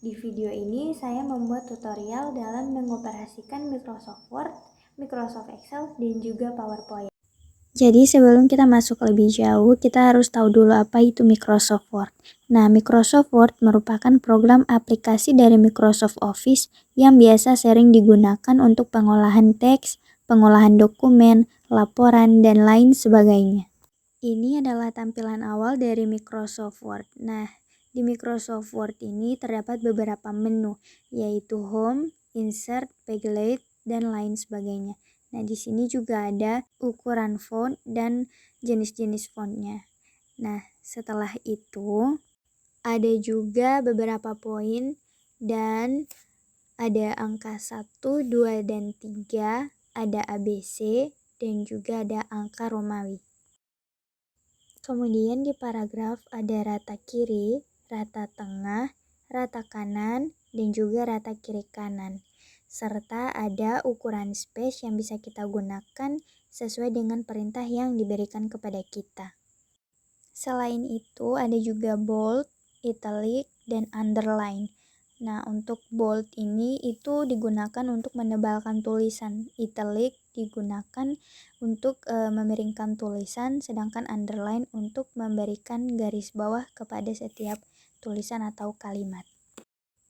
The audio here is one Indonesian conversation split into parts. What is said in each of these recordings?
Di video ini saya membuat tutorial dalam mengoperasikan Microsoft Word, Microsoft Excel, dan juga PowerPoint. Jadi sebelum kita masuk lebih jauh, kita harus tahu dulu apa itu Microsoft Word. Nah, Microsoft Word merupakan program aplikasi dari Microsoft Office yang biasa sering digunakan untuk pengolahan teks, pengolahan dokumen, laporan, dan lain sebagainya. Ini adalah tampilan awal dari Microsoft Word. Nah, di Microsoft Word ini terdapat beberapa menu, yaitu Home, Insert, Pagelaid, dan lain sebagainya. Nah, di sini juga ada ukuran font dan jenis-jenis fontnya. Nah, setelah itu ada juga beberapa poin dan ada angka 1, 2, dan 3, ada ABC, dan juga ada angka Romawi. Kemudian di paragraf ada rata kiri, rata tengah, rata kanan, dan juga rata kiri kanan. Serta ada ukuran space yang bisa kita gunakan sesuai dengan perintah yang diberikan kepada kita. Selain itu ada juga bold, italic, dan underline. Nah, untuk bold ini itu digunakan untuk menebalkan tulisan, italic digunakan untuk memiringkan tulisan, sedangkan underline untuk memberikan garis bawah kepada setiap tulisan atau kalimat.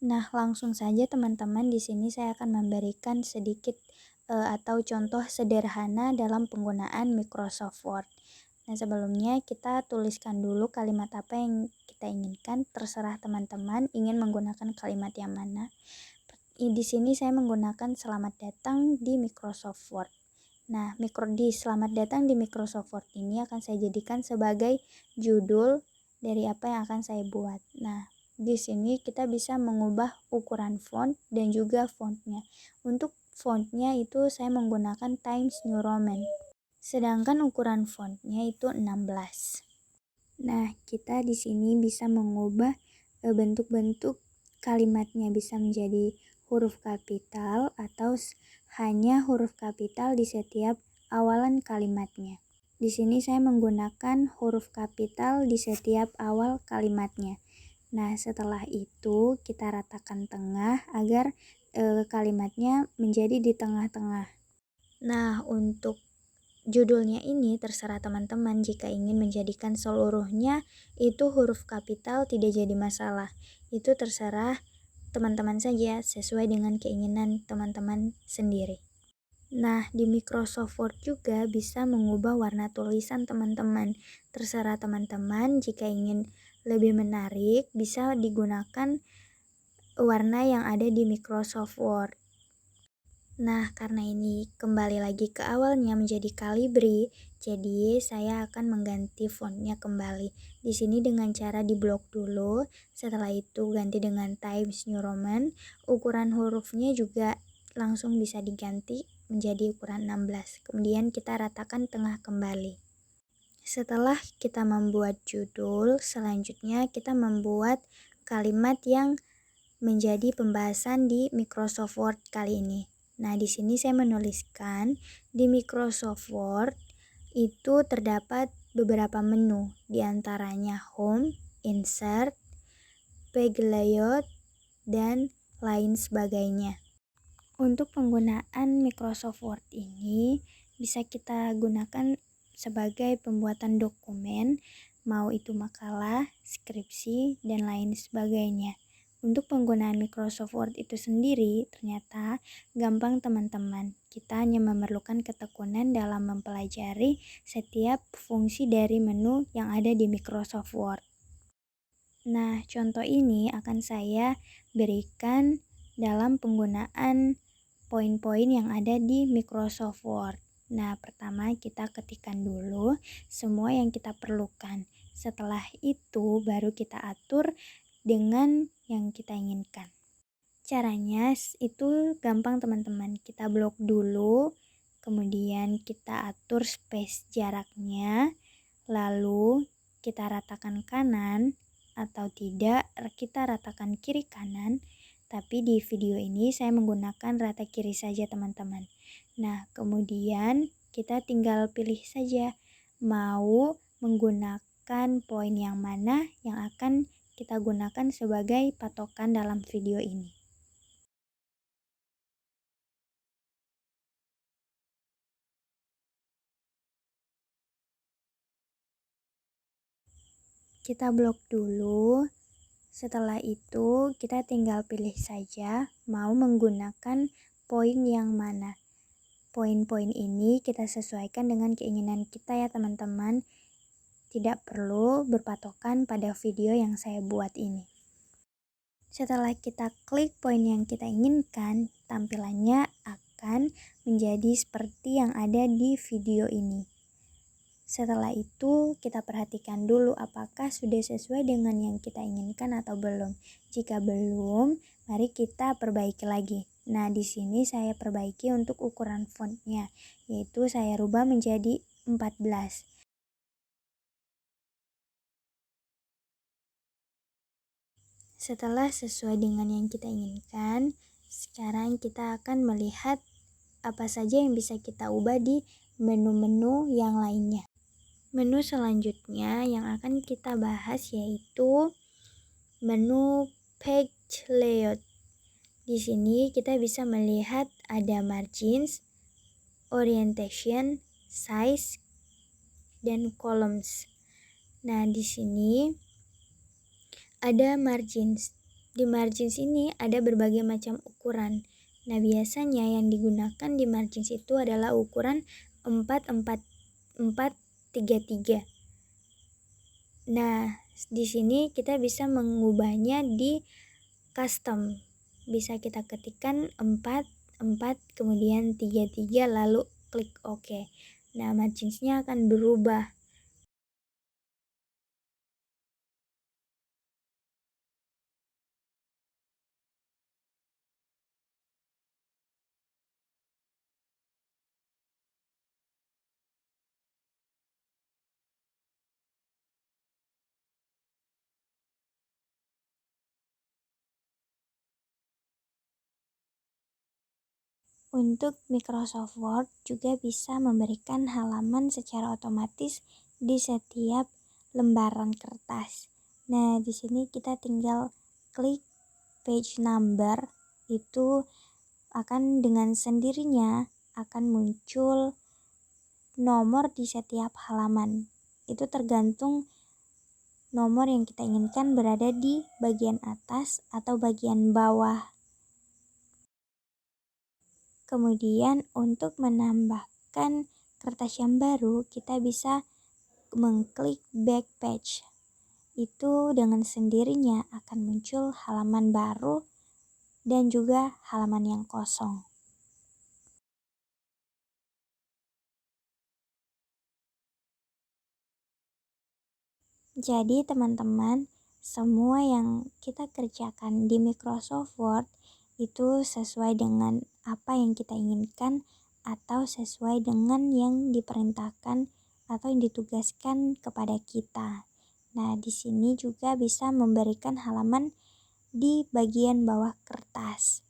Nah, langsung saja teman-teman, di sini saya akan memberikan sedikit atau contoh sederhana dalam penggunaan Microsoft Word. Nah, sebelumnya kita tuliskan dulu kalimat apa yang kita inginkan, terserah teman-teman ingin menggunakan kalimat yang mana. Di sini saya menggunakan selamat datang di Microsoft Word. Nah, selamat datang di Microsoft Word ini akan saya jadikan sebagai judul dari apa yang akan saya buat. Nah, di sini kita bisa mengubah ukuran font dan juga fontnya. Untuk fontnya itu saya menggunakan Times New Roman. Sedangkan ukuran fontnya itu 16. Nah, kita di sini bisa mengubah bentuk-bentuk kalimatnya, bisa menjadi huruf kapital atau hanya huruf kapital di setiap awalan kalimatnya. Di sini saya menggunakan huruf kapital di setiap awal kalimatnya. Nah, setelah itu kita ratakan tengah agar kalimatnya menjadi di tengah-tengah. Nah, untuk judulnya ini terserah teman-teman, jika ingin menjadikan seluruhnya itu huruf kapital tidak jadi masalah. Itu terserah teman-teman saja sesuai dengan keinginan teman-teman sendiri. Nah, di Microsoft Word juga bisa mengubah warna tulisan teman-teman. Terserah teman-teman, jika ingin lebih menarik bisa digunakan warna yang ada di Microsoft Word. Nah, karena ini kembali lagi ke awalnya menjadi Calibri, jadi saya akan mengganti fontnya kembali. Di sini dengan cara diblok dulu, setelah itu ganti dengan Times New Roman. Ukuran hurufnya juga langsung bisa diganti menjadi ukuran 16. Kemudian kita ratakan tengah kembali. Setelah kita membuat judul, selanjutnya kita membuat kalimat yang menjadi pembahasan di Microsoft Word kali ini. Nah, di sini saya menuliskan di Microsoft Word itu terdapat beberapa menu, di antaranya Home, Insert, Page Layout, dan lain sebagainya. Untuk penggunaan Microsoft Word ini bisa kita gunakan sebagai pembuatan dokumen, mau itu makalah, skripsi, dan lain sebagainya. Untuk penggunaan Microsoft Word itu sendiri ternyata gampang teman-teman. Kita hanya memerlukan ketekunan dalam mempelajari setiap fungsi dari menu yang ada di Microsoft Word. Nah, contoh ini akan saya berikan dalam penggunaan poin-poin yang ada di Microsoft Word. Nah, pertama kita ketikkan dulu semua yang kita perlukan. Setelah itu baru kita atur dengan yang kita inginkan. Caranya itu gampang teman-teman. Kita blok dulu, kemudian kita atur space jaraknya, lalu kita ratakan kanan atau tidak, kita ratakan kiri kanan. Tapi di video ini saya menggunakan rata kiri saja teman-teman. Nah, kemudian kita tinggal pilih saja mau menggunakan poin yang mana yang akan kita gunakan sebagai patokan dalam video ini. Kita blok dulu. Setelah itu kita tinggal pilih saja mau menggunakan poin yang mana. Poin-poin ini kita sesuaikan dengan keinginan kita ya teman-teman. Tidak perlu berpatokan pada video yang saya buat ini. Setelah kita klik poin yang kita inginkan, tampilannya akan menjadi seperti yang ada di video ini. Setelah itu, kita perhatikan dulu apakah sudah sesuai dengan yang kita inginkan atau belum. Jika belum, mari kita perbaiki lagi. Nah, di sini saya perbaiki untuk ukuran fontnya, yaitu saya rubah menjadi 14. Setelah sesuai dengan yang kita inginkan, sekarang kita akan melihat apa saja yang bisa kita ubah di menu-menu yang lainnya. Menu selanjutnya yang akan kita bahas yaitu menu page layout. Di sini kita bisa melihat ada margins, orientation, size, dan columns. Nah, di sini ada margins. Di margins ini ada berbagai macam ukuran. Nah, biasanya yang digunakan di margins itu adalah ukuran 4-4-4-3-3. Nah, di sini kita bisa mengubahnya di custom. Bisa kita ketikkan 4, 4, kemudian 3, 3, lalu klik OK. Nah, marginsnya akan berubah. Untuk Microsoft Word juga bisa memberikan halaman secara otomatis di setiap lembaran kertas. Nah, di sini kita tinggal klik page number, itu akan dengan sendirinya akan muncul nomor di setiap halaman. Itu tergantung nomor yang kita inginkan berada di bagian atas atau bagian bawah. Kemudian untuk menambahkan kertas yang baru, kita bisa mengklik back page. Itu dengan sendirinya akan muncul halaman baru dan juga halaman yang kosong. Jadi teman-teman, semua yang kita kerjakan di Microsoft Word itu sesuai dengan apa yang kita inginkan atau sesuai dengan yang diperintahkan atau yang ditugaskan kepada kita. Nah, di sini juga bisa memberikan halaman di bagian bawah kertas.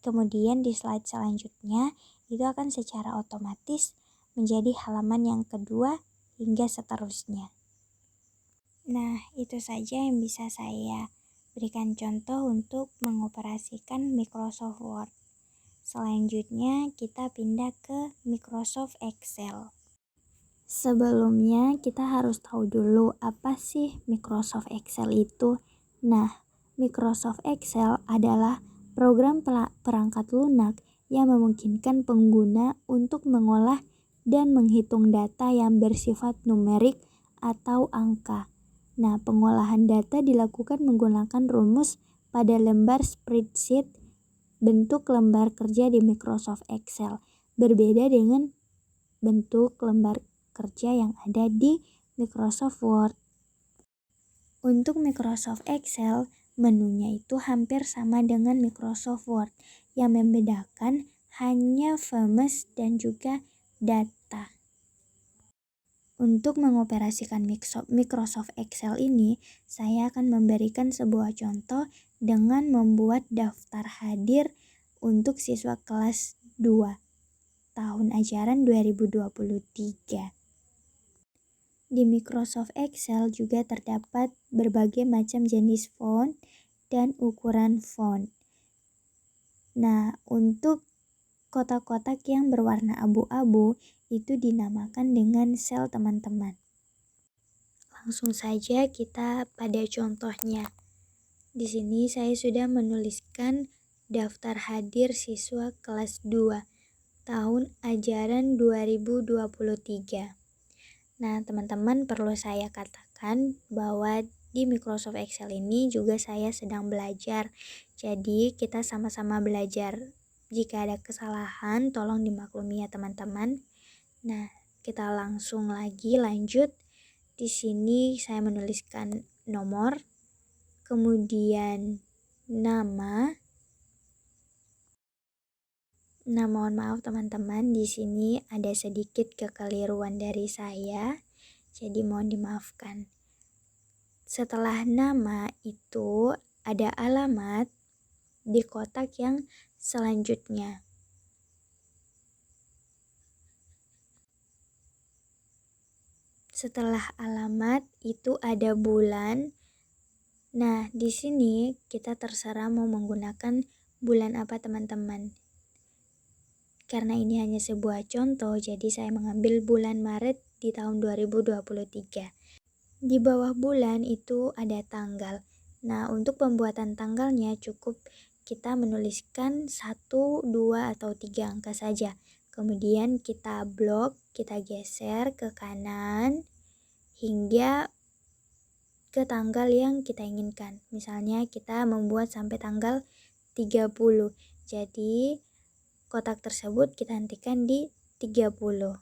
Kemudian di slide selanjutnya itu akan secara otomatis menjadi halaman yang kedua hingga seterusnya. Nah, itu saja yang bisa saya berikan contoh untuk mengoperasikan Microsoft Word. Selanjutnya kita pindah ke Microsoft Excel. Sebelumnya kita harus tahu dulu apa sih Microsoft Excel itu. Nah, Microsoft Excel adalah program perangkat lunak yang memungkinkan pengguna untuk mengolah dan menghitung data yang bersifat numerik atau angka. Nah, pengolahan data dilakukan menggunakan rumus pada lembar spreadsheet bentuk lembar kerja di Microsoft Excel. Berbeda dengan bentuk lembar kerja yang ada di Microsoft Word. Untuk Microsoft Excel, menunya itu hampir sama dengan Microsoft Word. Yang membedakan hanya famous dan juga data. Untuk mengoperasikan Microsoft Excel ini, saya akan memberikan sebuah contoh dengan membuat daftar hadir untuk siswa kelas 2 tahun ajaran 2023. Di Microsoft Excel juga terdapat berbagai macam jenis font dan ukuran font. Nah, untuk kotak-kotak yang berwarna abu-abu itu dinamakan dengan sel teman-teman. Langsung saja kita pada contohnya. Di sini saya sudah menuliskan daftar hadir siswa kelas 2 tahun ajaran 2023. Nah, teman-teman perlu saya katakan bahwa di Microsoft Excel ini juga saya sedang belajar. Jadi, kita sama-sama belajar. Jika ada kesalahan, tolong dimaklumi ya teman-teman. Nah, kita langsung lagi lanjut. Di sini saya menuliskan nomor, kemudian nama. Nah, mohon maaf teman-teman, di sini ada sedikit kekeliruan dari saya, jadi mohon dimaafkan. Setelah nama itu ada alamat di kotak yang selanjutnya. Setelah alamat itu ada bulan. Nah, di sini kita terserah mau menggunakan bulan apa teman-teman. Karena ini hanya sebuah contoh, jadi saya mengambil bulan Maret di tahun 2023. Di bawah bulan itu ada tanggal. Nah, untuk pembuatan tanggalnya cukup kita menuliskan 1, 2, atau 3 angka saja. Kemudian kita blok, kita geser ke kanan hingga ke tanggal yang kita inginkan. Misalnya kita membuat sampai tanggal 30. Jadi kotak tersebut kita hentikan di 30.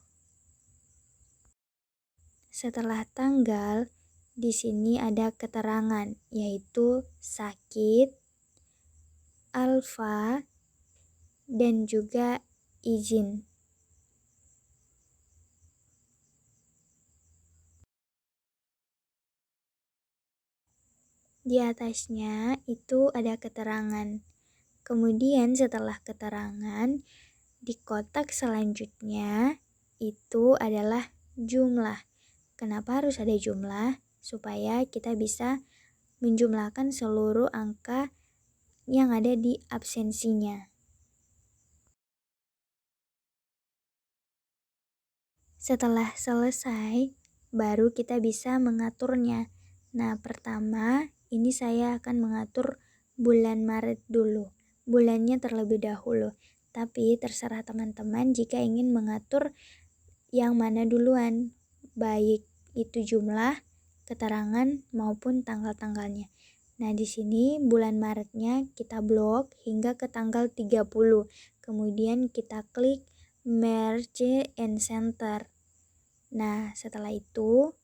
Setelah tanggal, di sini ada keterangan yaitu sakit, alfa, dan juga izin. Di atasnya itu ada keterangan. Kemudian setelah keterangan, di kotak selanjutnya itu adalah jumlah. Kenapa harus ada jumlah? Supaya kita bisa menjumlahkan seluruh angka yang ada di absensinya. Setelah selesai, baru kita bisa mengaturnya. Nah, pertama ini saya akan mengatur bulan Maret dulu. Bulannya terlebih dahulu. Tapi terserah teman-teman jika ingin mengatur yang mana duluan, baik itu jumlah, keterangan, maupun tanggal-tanggalnya. Nah, di sini bulan Maretnya kita blok hingga ke tanggal 30. Kemudian kita klik Merge and Center. Nah, setelah itu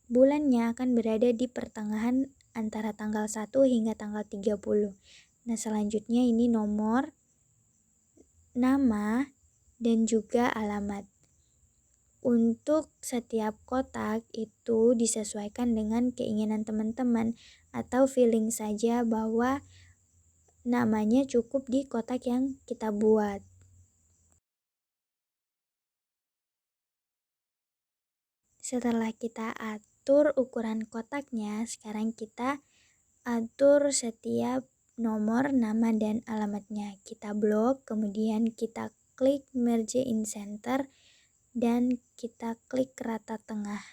bulannya akan berada di pertengahan antara tanggal 1 hingga tanggal 30. Nah, selanjutnya ini nomor, nama, dan juga alamat. Untuk setiap kotak itu disesuaikan dengan keinginan teman-teman atau feeling saja bahwa namanya cukup di kotak yang kita buat. Setelah kita atur ukuran kotaknya, sekarang kita atur setiap nomor, nama, dan alamatnya. Kita blok, kemudian kita klik Merge in Center, dan kita klik rata tengah.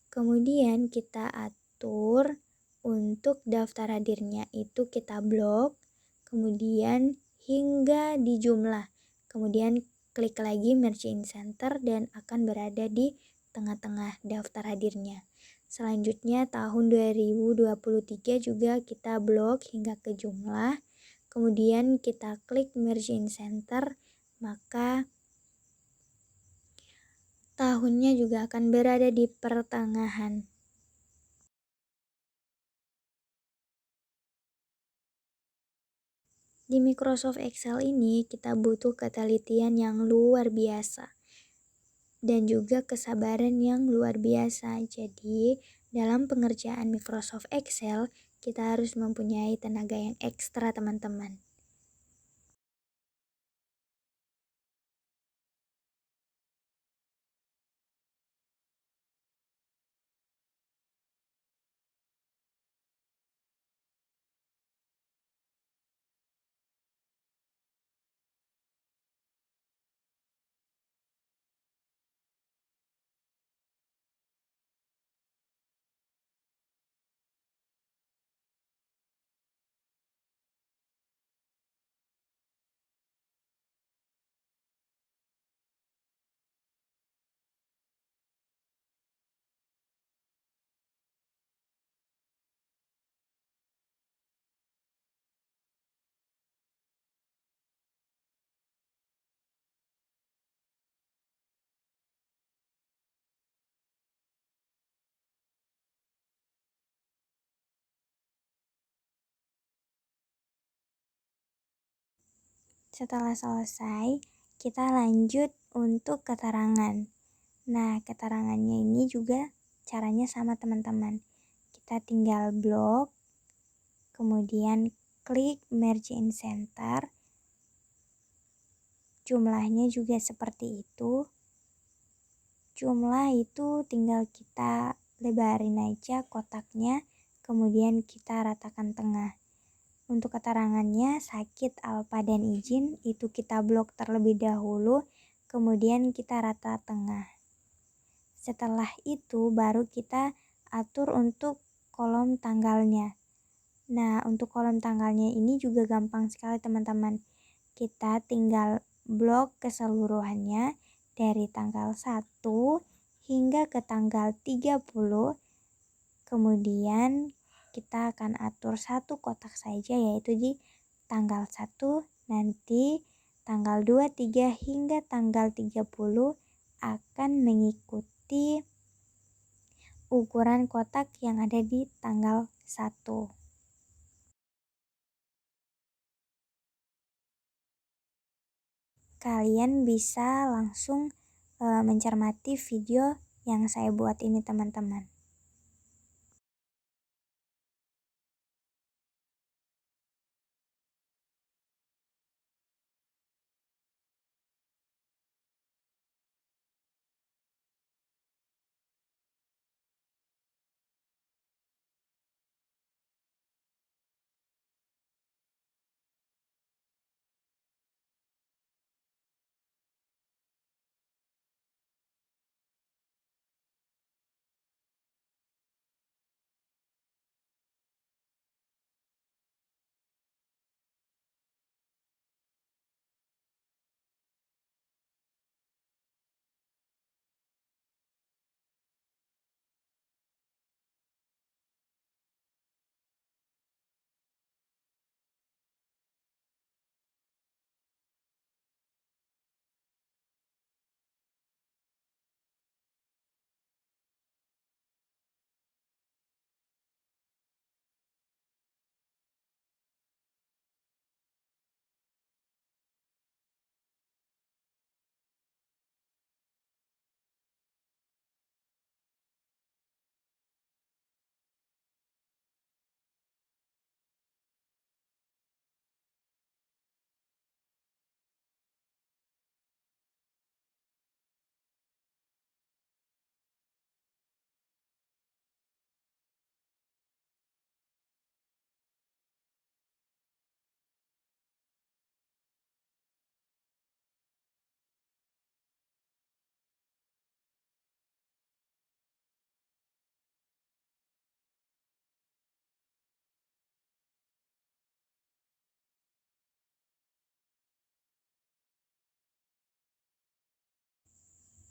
Kemudian kita atur untuk daftar hadirnya itu kita blok, kemudian hingga di jumlah. Kemudian klik lagi Merge in Center dan akan berada di tengah-tengah daftar hadirnya. Selanjutnya tahun 2023 juga kita blok hingga ke jumlah. Kemudian kita klik Merge in Center, maka tahunnya juga akan berada di pertengahan. Di Microsoft Excel ini kita butuh ketelitian yang luar biasa dan juga kesabaran yang luar biasa. Jadi, dalam pengerjaan Microsoft Excel, kita harus mempunyai tenaga yang ekstra, teman-teman. Setelah selesai, kita lanjut untuk keterangan. Nah, keterangannya ini juga caranya sama teman-teman. Kita tinggal blok, kemudian klik merge in center. Jumlahnya juga seperti itu. Jumlah itu tinggal kita lebarin aja kotaknya, kemudian kita ratakan tengah. Untuk keterangannya sakit, alfa, dan izin itu kita blok terlebih dahulu, kemudian kita rata tengah. Setelah itu baru kita atur untuk kolom tanggalnya. Nah, untuk kolom tanggalnya ini juga gampang sekali teman-teman. Kita tinggal blok keseluruhannya dari tanggal 1 hingga ke tanggal 30. Kemudian kita akan atur satu kotak saja, yaitu di tanggal 1, nanti tanggal 2, 3 hingga tanggal 30 akan mengikuti ukuran kotak yang ada di tanggal 1. Kalian bisa langsung mencermati video yang saya buat ini teman-teman.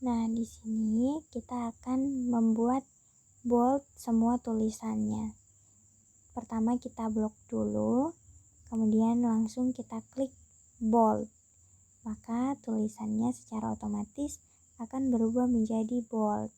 Nah, di sini kita akan membuat bold semua tulisannya. Pertama kita blok dulu, kemudian langsung kita klik bold. Maka tulisannya secara otomatis akan berubah menjadi bold.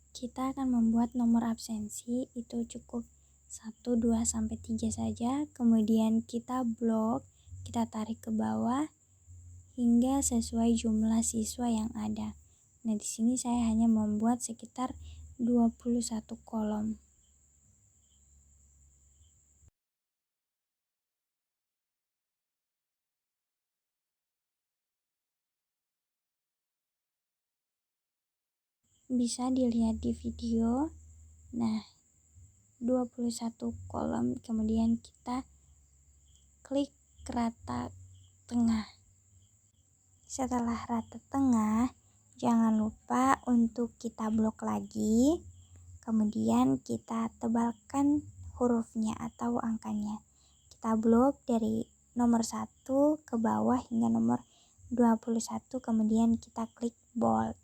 Kita akan membuat nomor absensi itu cukup 1, 2, sampai 3 saja. Kemudian kita blok, kita tarik ke bawah hingga sesuai jumlah siswa yang ada. Nah, di sini saya hanya membuat sekitar 21 kolom. Bisa dilihat di video. Nah, 21 kolom, kemudian kita klik rata tengah. Setelah rata tengah, jangan lupa untuk kita blok lagi. Kemudian kita tebalkan hurufnya atau angkanya. Kita blok dari nomor 1 ke bawah hingga nomor 21, kemudian kita klik bold.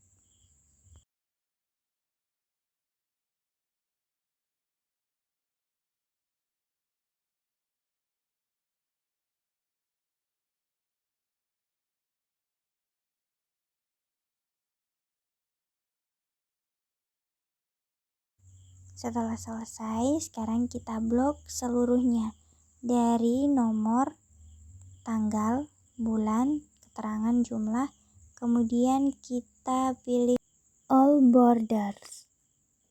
Setelah selesai, sekarang kita blok seluruhnya dari nomor, tanggal, bulan, keterangan jumlah, kemudian kita pilih all borders.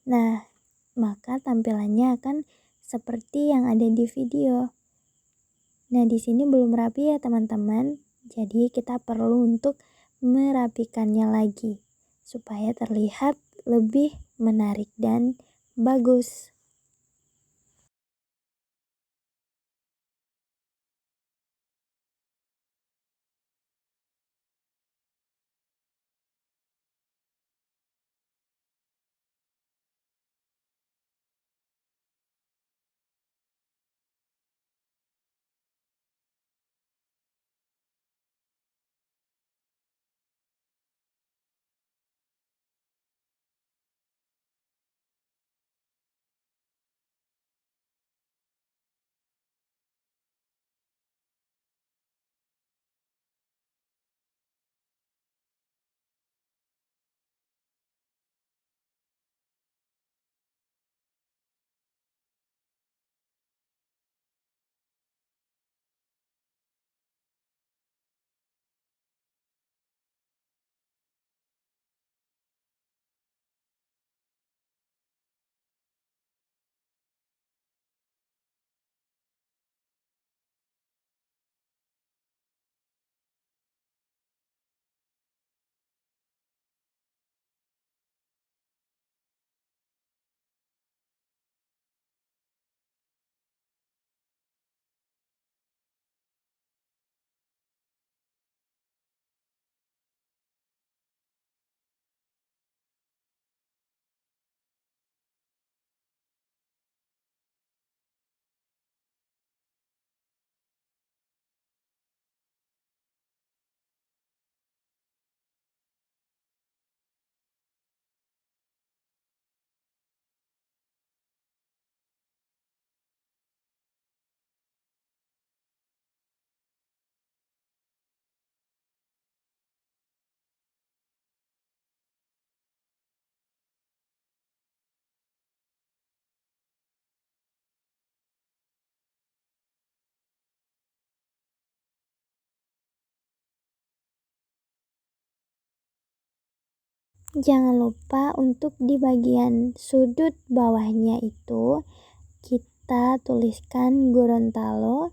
Nah, maka tampilannya akan seperti yang ada di video. Nah, di sini belum rapi ya teman-teman. Jadi kita perlu untuk merapikannya lagi supaya terlihat lebih menarik dan bagus. Jangan lupa untuk di bagian sudut bawahnya itu kita tuliskan Gorontalo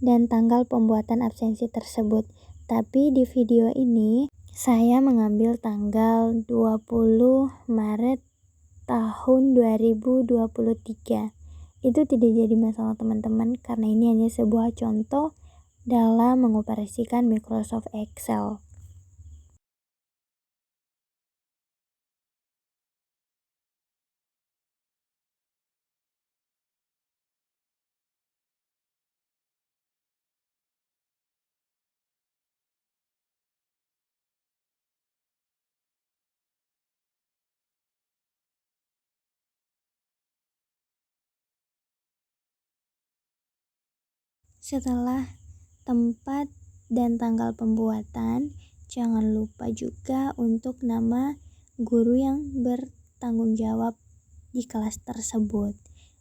dan tanggal pembuatan absensi tersebut. Tapi di video ini saya mengambil tanggal 20 Maret tahun 2023. Itu tidak jadi masalah teman-teman karena ini hanya sebuah contoh dalam mengoperasikan Microsoft Excel. Setelah tempat dan tanggal pembuatan, jangan lupa juga untuk nama guru yang bertanggung jawab di kelas tersebut.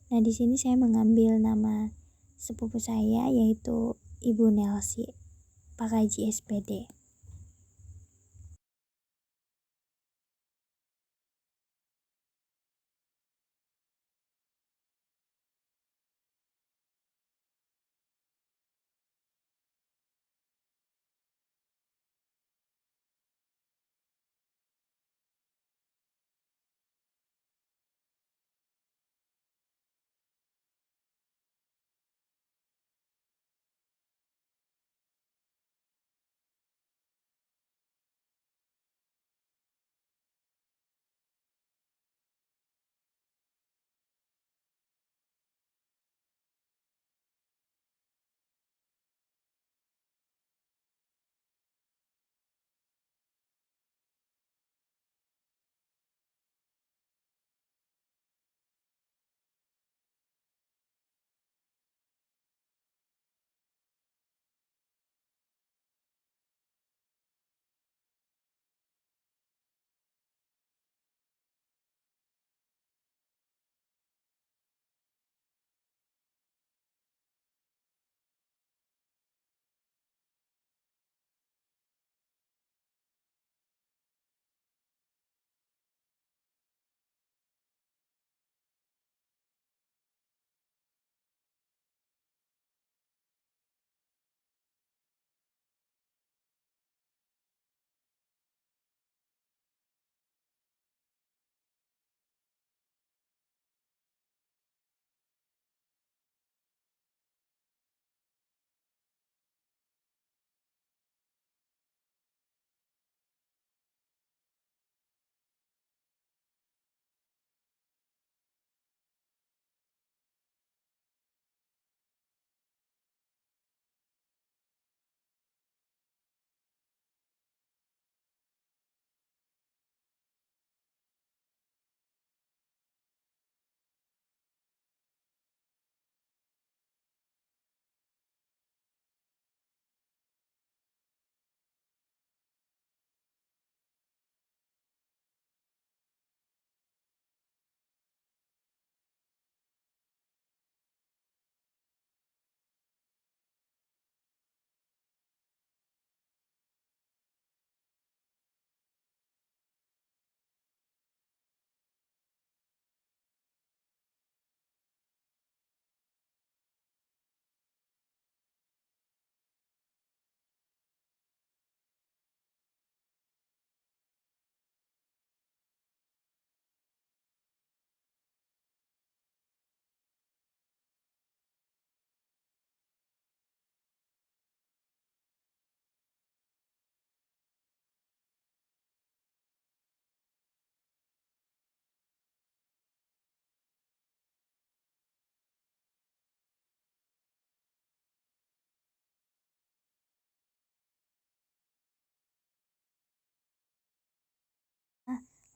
Nah, di sini saya mengambil nama sepupu saya yaitu Ibu Nelsi, Pak Haji SPD.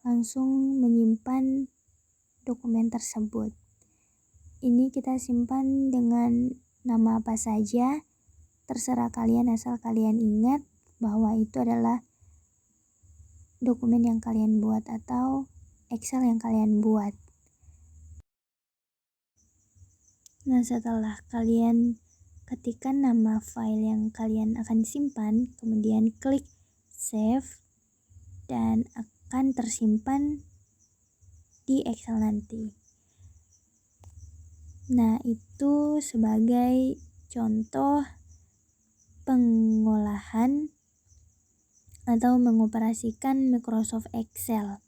langsung menyimpan dokumen tersebut. Ini kita simpan dengan nama apa saja, terserah kalian asal kalian ingat bahwa itu adalah dokumen yang kalian buat atau Excel yang kalian buat. Nah, setelah kalian ketikkan nama file yang kalian akan simpan, kemudian klik save dan akan tersimpan di Excel nanti. Nah, itu sebagai contoh pengolahan atau mengoperasikan Microsoft Excel.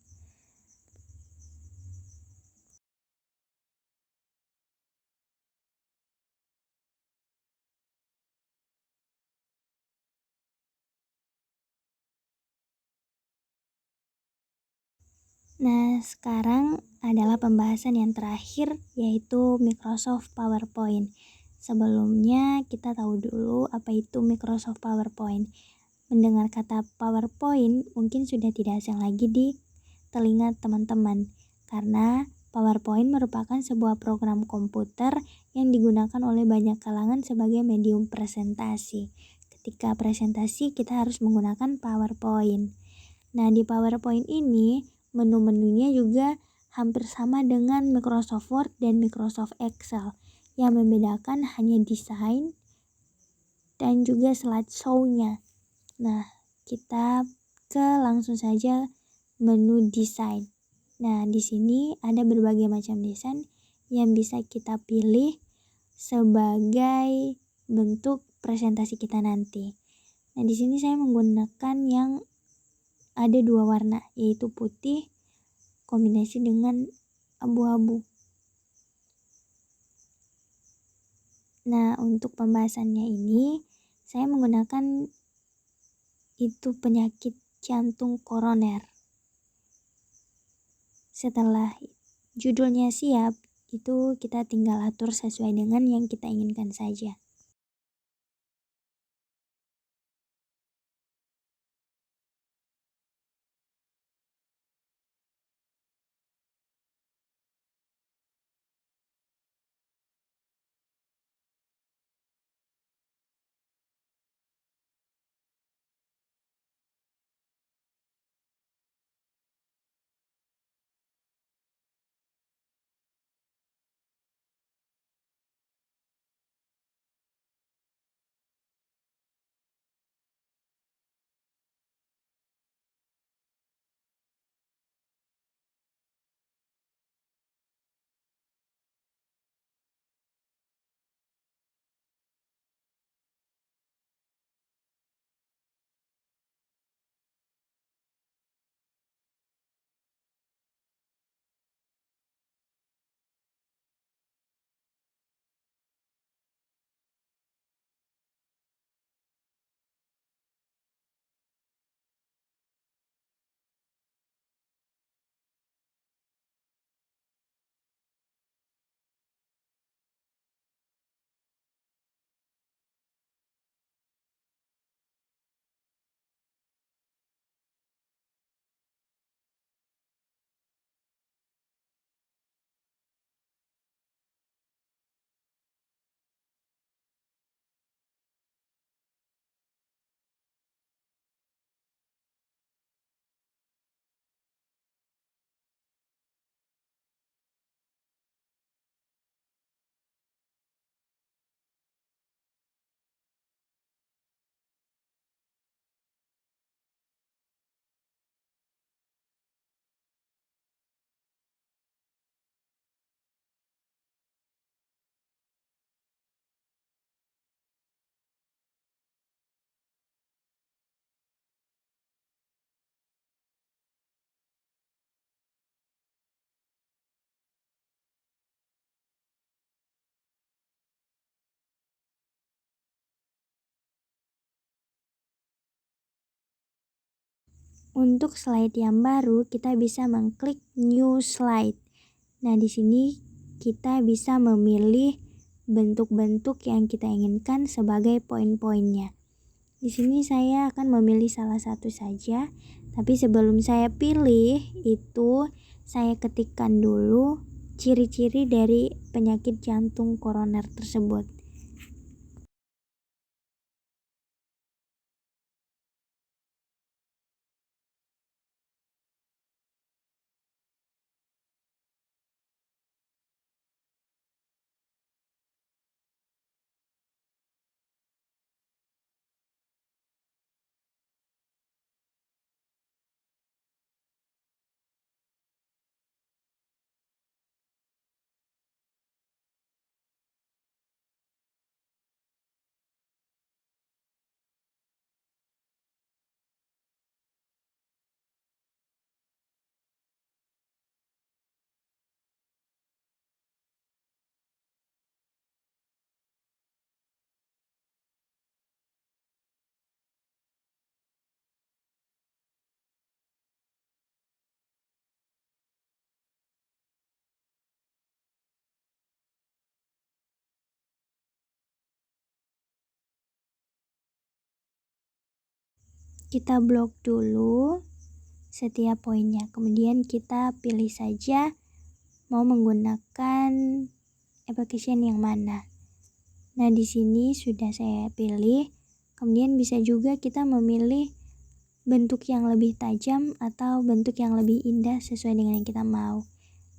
Nah, sekarang adalah pembahasan yang terakhir, yaitu Microsoft PowerPoint. Sebelumnya kita tahu dulu apa itu Microsoft PowerPoint. Mendengar kata PowerPoint mungkin sudah tidak asing lagi di telinga teman-teman, karena PowerPoint merupakan sebuah program komputer yang digunakan oleh banyak kalangan sebagai medium presentasi. Ketika presentasi kita harus menggunakan PowerPoint. Nah, di PowerPoint ini menu-menunya juga hampir sama dengan Microsoft Word dan Microsoft Excel. Yang membedakan hanya desain dan juga slideshow-nya. Nah, kita langsung saja menu desain. Nah, di sini ada berbagai macam desain yang bisa kita pilih sebagai bentuk presentasi kita nanti. Nah, di sini saya menggunakan yang ada 2 warna, yaitu putih kombinasi dengan abu-abu. Nah, untuk pembahasannya ini saya menggunakan itu penyakit jantung koroner. Setelah judulnya siap, itu kita tinggal atur sesuai dengan yang kita inginkan saja. Untuk slide yang baru, kita bisa mengklik new slide. Nah, di sini kita bisa memilih bentuk-bentuk yang kita inginkan sebagai poin-poinnya. Di sini saya akan memilih salah satu saja, tapi sebelum saya pilih itu saya ketikkan dulu ciri-ciri dari penyakit jantung koroner tersebut. Kita blok dulu setiap poinnya, kemudian kita pilih saja mau menggunakan application yang mana. Nah, di sini sudah saya pilih. Kemudian bisa juga kita memilih bentuk yang lebih tajam atau bentuk yang lebih indah sesuai dengan yang kita mau.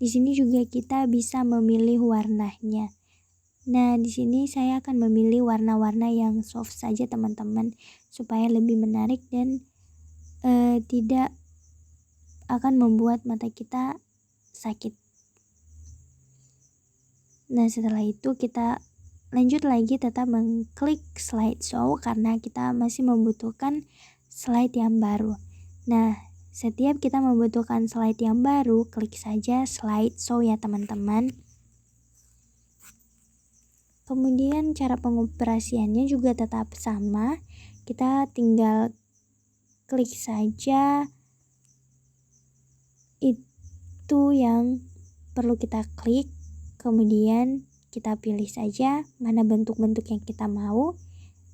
Di sini juga kita bisa memilih warnanya. Nah, di sini saya akan memilih warna-warna yang soft saja teman-teman, supaya lebih menarik dan tidak akan membuat mata kita sakit. Nah, setelah itu kita lanjut lagi tetap mengklik slideshow karena kita masih membutuhkan slide yang baru. Nah, setiap kita membutuhkan slide yang baru, klik saja slideshow ya teman-teman. Kemudian cara pengoperasiannya juga tetap sama. Kita tinggal klik saja itu yang perlu kita klik. Kemudian kita pilih saja mana bentuk-bentuk yang kita mau.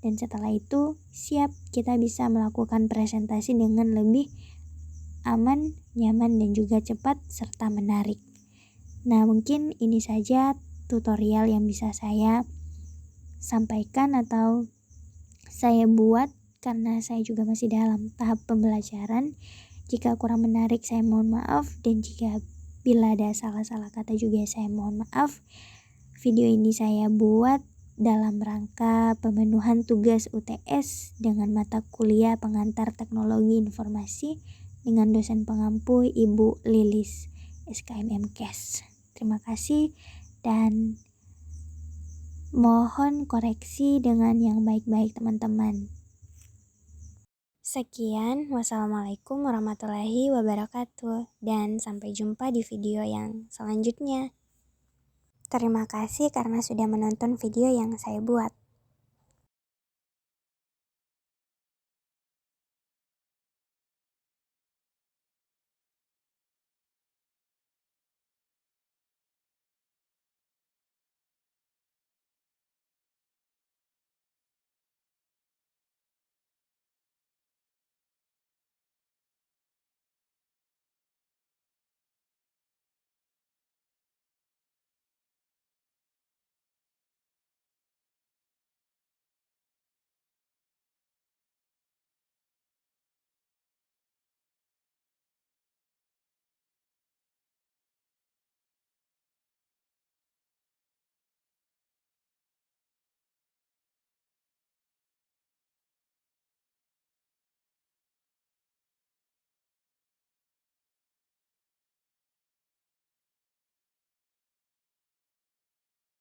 Dan setelah itu siap, kita bisa melakukan presentasi dengan lebih aman, nyaman, dan juga cepat serta menarik. Nah, mungkin ini saja tutorial yang bisa saya sampaikan atau saya buat karena saya juga masih dalam tahap pembelajaran. Jika kurang menarik saya mohon maaf, dan jika bila ada salah-salah kata juga saya mohon maaf. Video ini saya buat dalam rangka pemenuhan tugas UTS dengan mata kuliah pengantar teknologi informasi dengan dosen pengampu Ibu Lilis SKM MKes. Terima kasih dan mohon koreksi dengan yang baik-baik teman-teman. Sekian, wassalamualaikum warahmatullahi wabarakatuh, dan sampai jumpa di video yang selanjutnya. Terima kasih karena sudah menonton video yang saya buat.